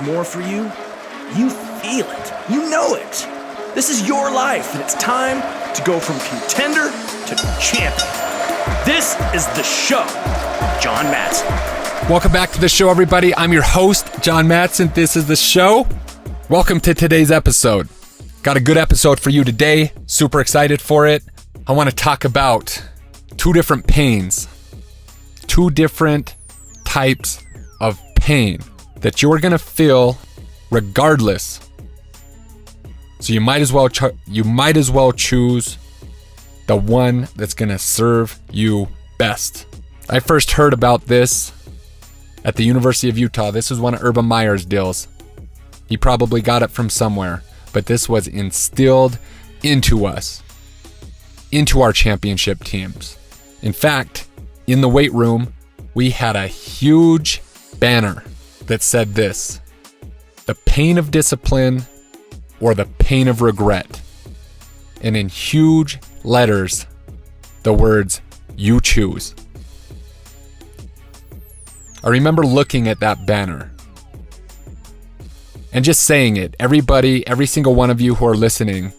more for you, you feel it. You know it. This is your life, and it's time to go from contender to champion. This is The Show with John Madsen. Welcome back to the show, everybody. I'm your host, John Madsen. This is The Show. Welcome to today's episode. Got a good episode for you today. Super excited for it. I want to talk about two different pains, two different types of pain that you're going to feel regardless. So you might as well choose the one that's going to serve you best. I first heard about this at the University of Utah. This was one of Urban Meyer's deals. He probably got it from somewhere, but this was instilled into us, into our championship teams. In fact, in the weight room, we had a huge banner that said this: the pain of discipline or the pain of regret. And in huge letters, the words, "You choose." I remember looking at that banner and just saying it. Everybody, every single one of you who are listening,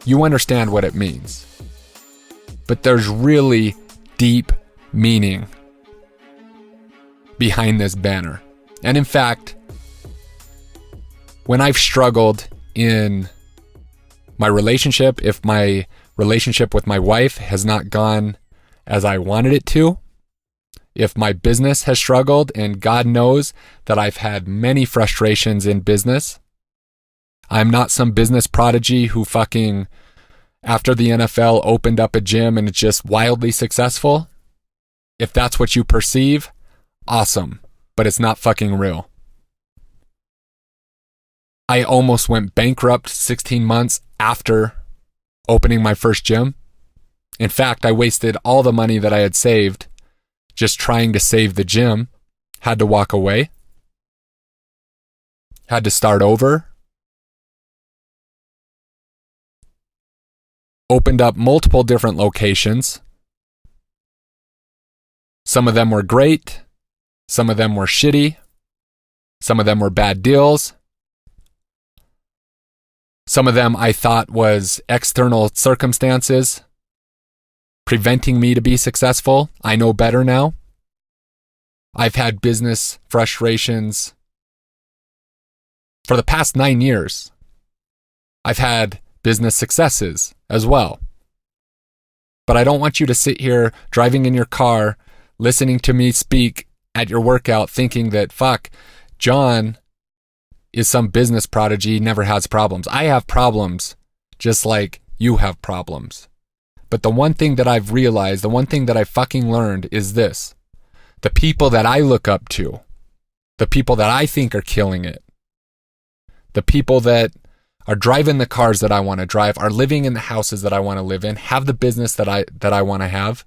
you understand what it means. But there's really deep meaning behind this banner. And in fact, when I've struggled in my relationship, if my relationship with my wife has not gone as I wanted it to, if my business has struggled, and God knows that I've had many frustrations in business. I'm not some business prodigy who fucking, after the NFL, opened up a gym and it's just wildly successful. If that's what you perceive, awesome, but it's not fucking real. I almost went bankrupt 16 months after opening my first gym. In fact, I wasted all the money that I had saved just trying to save the gym. Had to walk away. Had to start over. Opened up multiple different locations. Some of them were great. Some of them were shitty. Some of them were bad deals. Some of them I thought was external circumstances preventing me to be successful. I know better now. I've had business frustrations for the past 9 years. I've had business successes as well. But I don't want you to sit here driving in your car, listening to me speak at your workout, thinking that, fuck, John is some business prodigy, never has problems. I have problems just like you have problems. But the one thing that I've realized, the one thing that I fucking learned is this: the people that I look up to, the people that I think are killing it, the people that are driving the cars that I want to drive, are living in the houses that I want to live in, have the business that I want to have,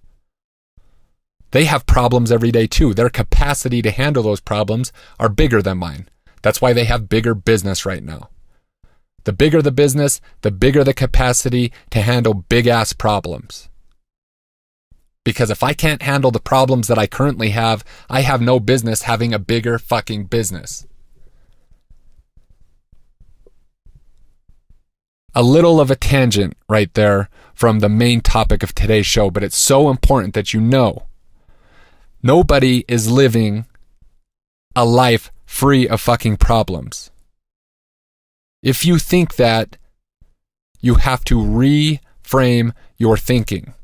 they have problems every day too. Their capacity to handle those problems are bigger than mine. That's why they have bigger business right now. The bigger the business, the bigger the capacity to handle big-ass problems. Because if I can't handle the problems that I currently have, I have no business having a bigger fucking business. A little of a tangent right there from the main topic of today's show, but it's so important that you know. Nobody is living a life free of fucking problems. If you think that, you have to reframe your thinking.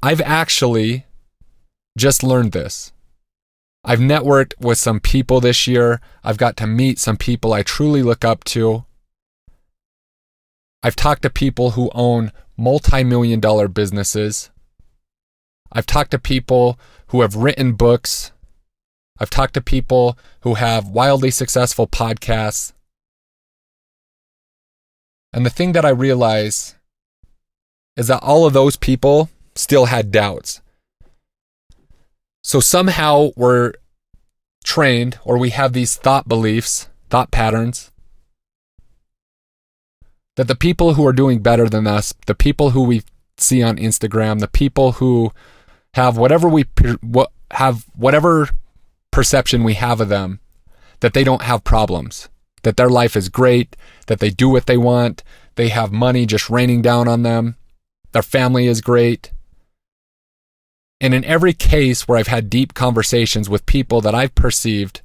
I've actually just learned this. I've networked with some people this year. I've got to meet some people I truly look up to. I've talked to people who own multi-million-dollar businesses. I've talked to people who have written books. I've talked to people who have wildly successful podcasts. And the thing that I realize is that all of those people still had doubts. So somehow we're trained, or we have these thought beliefs, thought patterns, that the people who are doing better than us, the people who we see on Instagram, the people who have whatever perception we have of them, that they don't have problems, that their life is great, that they do what they want, they have money just raining down on them, their family is great. And in every case where I've had deep conversations with people that I've perceived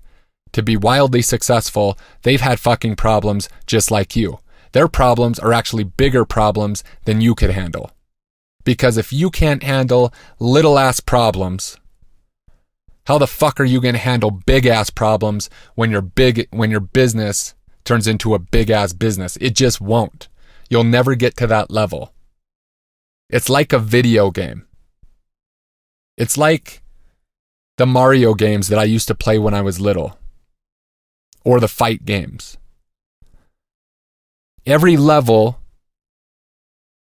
to be wildly successful, they've had fucking problems just like you. Their problems are actually bigger problems than you could handle. Because if you can't handle little ass problems, how the fuck are you going to handle big ass problems when your business turns into a big ass business? It just won't. You'll never get to that level. It's like a video game. It's like the Mario games that I used to play when I was little, or the fight games. Every level,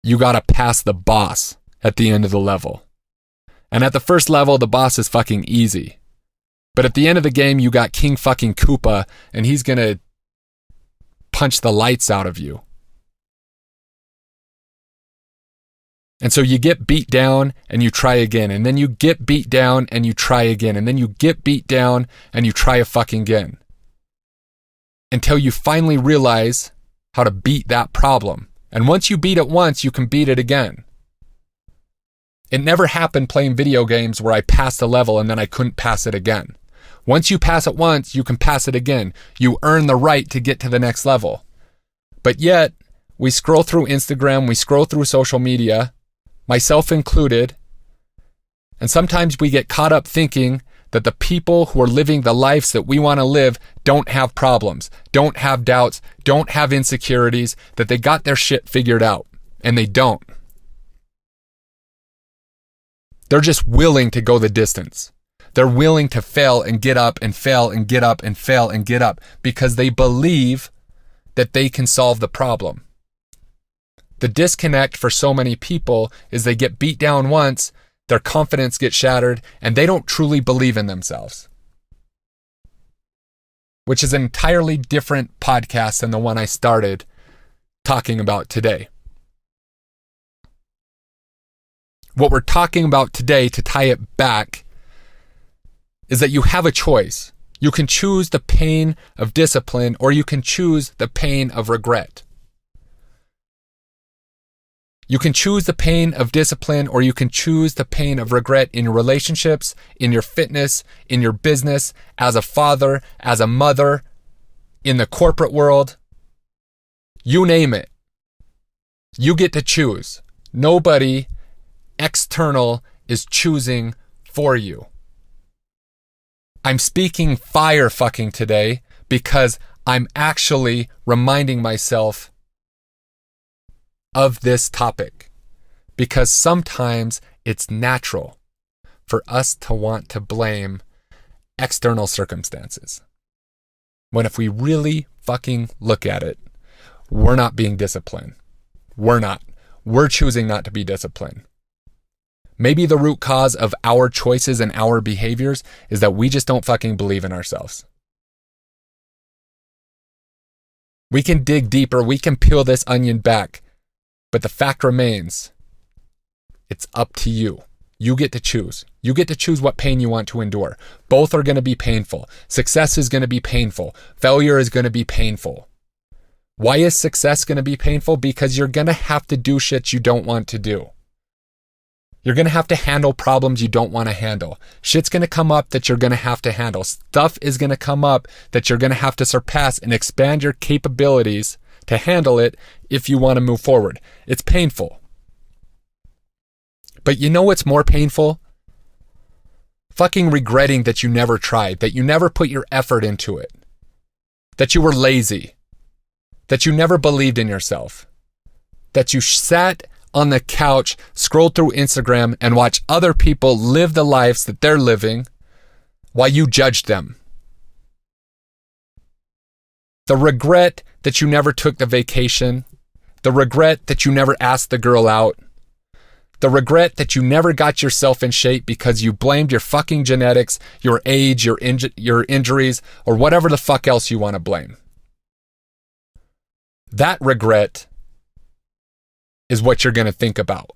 you gotta pass the boss at the end of the level. And at the first level, the boss is fucking easy. But at the end of the game, you got King fucking Koopa, and he's gonna punch the lights out of you. And so you get beat down and you try again, and then you get beat down and you try again, and then you get beat down and you try a fucking again. Until you finally realize how to beat that problem. And once you beat it once, you can beat it again. It never happened playing video games where I passed a level and then I couldn't pass it again. Once you pass it once, you can pass it again. You earn the right to get to the next level. But yet, we scroll through Instagram, we scroll through social media, myself included, and sometimes we get caught up thinking that the people who are living the lives that we want to live don't have problems, don't have doubts, don't have insecurities, that they got their shit figured out, and they don't. They're just willing to go the distance. They're willing to fail and get up and fail and get up and fail and get up because they believe that they can solve the problem. The disconnect for so many people is they get beat down once, their confidence gets shattered, and they don't truly believe in themselves. Which is an entirely different podcast than the one I started talking about today. What we're talking about today, to tie it back, is that you have a choice. You can choose the pain of discipline, or you can choose the pain of regret. You can choose the pain of discipline, or you can choose the pain of regret in your relationships, in your fitness, in your business, as a father, as a mother, in the corporate world. You name it. You get to choose. Nobody external is choosing for you. I'm speaking fire fucking today because I'm actually reminding myself of this topic, because sometimes it's natural for us to want to blame external circumstances, when if we really fucking look at it, we're not being disciplined. We're choosing not to be disciplined. Maybe the root cause of our choices and our behaviors is that we just don't fucking believe in ourselves. We can dig deeper, we can peel this onion back, but the fact remains, it's up to you. You get to choose. You get to choose what pain you want to endure. Both are going to be painful. Success is going to be painful. Failure is going to be painful. Why is success going to be painful? Because you're going to have to do shit you don't want to do. You're going to have to handle problems you don't want to handle. Shit's going to come up that you're going to have to handle. Stuff is going to come up that you're going to have to surpass and expand your capabilities to handle it if you want to move forward. It's painful. But you know what's more painful? Fucking regretting that you never tried, that you never put your effort into it, that you were lazy, that you never believed in yourself, that you sat on the couch, scrolled through Instagram, and watched other people live the lives that they're living while you judged them. The regret that you never took the vacation, the regret that you never asked the girl out, the regret that you never got yourself in shape because you blamed your fucking genetics, your age, your injuries, or whatever the fuck else you want to blame. That regret is what you're going to think about.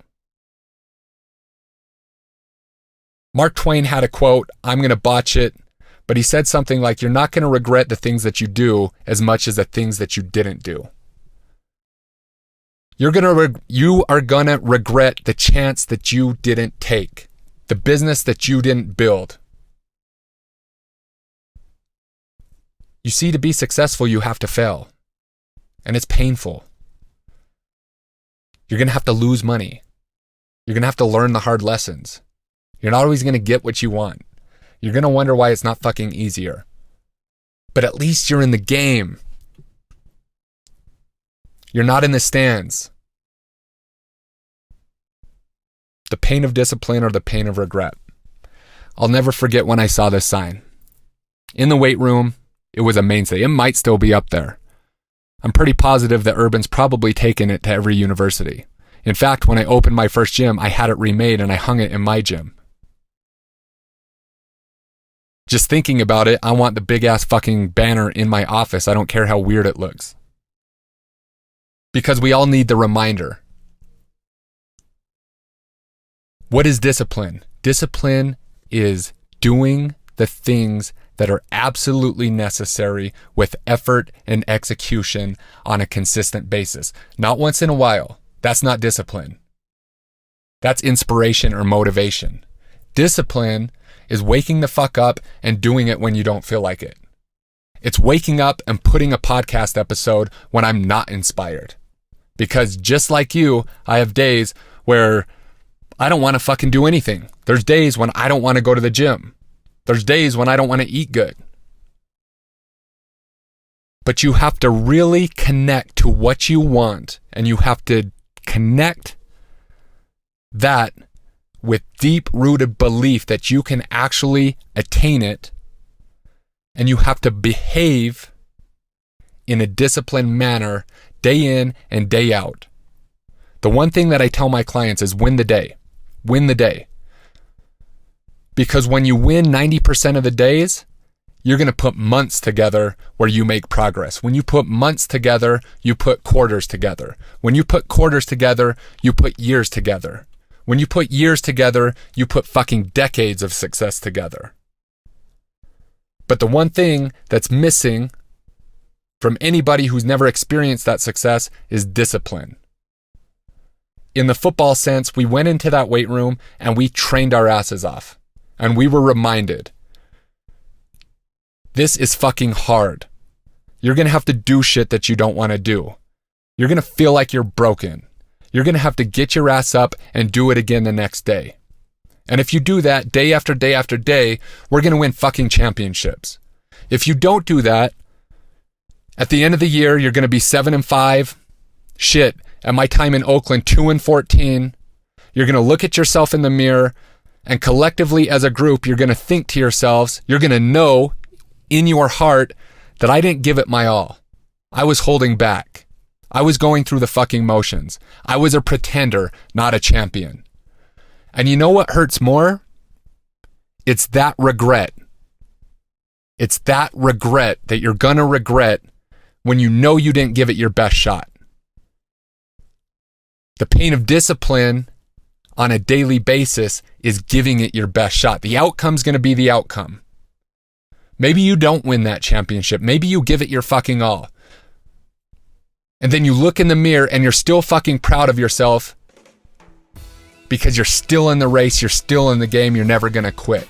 Mark Twain had a quote, I'm going to botch it, But he said something like, you're not going to regret the things that you do as much as the things that you didn't do. You are going to regret the chance that you didn't take, the business that you didn't build. You see, to be successful, you have to fail. And it's painful. You're going to have to lose money. You're going to have to learn the hard lessons. You're not always going to get what you want. You're going to wonder why it's not fucking easier. But at least you're in the game. You're not in the stands. The pain of discipline or the pain of regret. I'll never forget when I saw this sign. In the weight room, it was a mainstay. It might still be up there. I'm pretty positive that Urban's probably taken it to every university. In fact, when I opened my first gym, I had it remade and I hung it in my gym. Just thinking about it, I want the big ass fucking banner in my office. I don't care how weird it looks. Because we all need the reminder. What is discipline? Discipline is doing the things that are absolutely necessary with effort and execution on a consistent basis. Not once in a while. That's not discipline. That's inspiration or motivation. Discipline is waking the fuck up and doing it when you don't feel like it. It's waking up and putting a podcast episode when I'm not inspired. Because just like you, I have days where I don't want to fucking do anything. There's days when I don't want to go to the gym. There's days when I don't want to eat good. But you have to really connect to what you want, and you have to connect that with deep-rooted belief that you can actually attain it, and you have to behave in a disciplined manner day in and day out. The one thing that I tell my clients is win the day. Win the day. Because when you win 90% of the days, you're going to put months together where you make progress. When you put months together, you put quarters together. When you put quarters together, you put years together. When you put years together, you put fucking decades of success together. But the one thing that's missing from anybody who's never experienced that success is discipline. In the football sense, we went into that weight room and we trained our asses off. And we were reminded, this is fucking hard. You're going to have to do shit that you don't want to do. You're going to feel like you're broken. You're going to have to get your ass up and do it again the next day. And if you do that day after day after day, we're going to win fucking championships. If you don't do that, at the end of the year, you're going to be 7-5. Shit, at my time in Oakland, 2-14. You're going to look at yourself in the mirror, and collectively as a group, you're going to think to yourselves, you're going to know in your heart that I didn't give it my all. I was holding back. I was going through the fucking motions. I was a pretender, not a champion. And you know what hurts more? It's that regret. It's that regret that you're going to regret when you know you didn't give it your best shot. The pain of discipline on a daily basis is giving it your best shot. The outcome's going to be the outcome. Maybe you don't win that championship. Maybe you give it your fucking all. And then you look in the mirror and you're still fucking proud of yourself because you're still in the race, you're still in the game, you're never going to quit.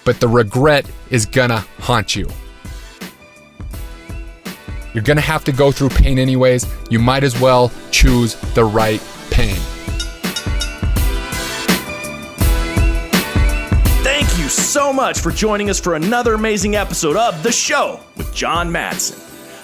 But the regret is going to haunt you. You're going to have to go through pain anyways. You might as well choose the right pain. Thank you so much for joining us for another amazing episode of The Show with John Madsen.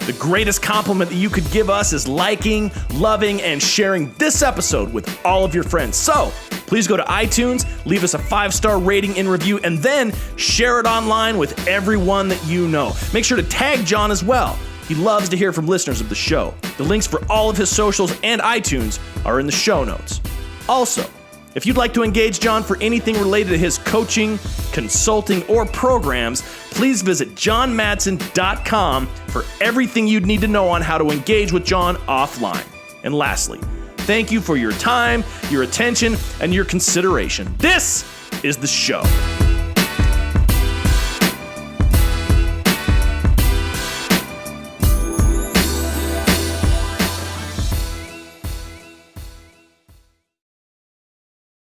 The greatest compliment that you could give us is liking, loving, and sharing this episode with all of your friends. So please go to iTunes, leave us a 5-star rating and review, and then share it online with everyone that you know. Make sure to tag John as well. He loves to hear from listeners of the show. The links for all of his socials and iTunes are in the show notes. Also, if you'd like to engage John for anything related to his coaching, consulting, or programs, please visit johnmadsen.com for everything you'd need to know on how to engage with John offline. And lastly, thank you for your time, your attention, and your consideration. This is The Show.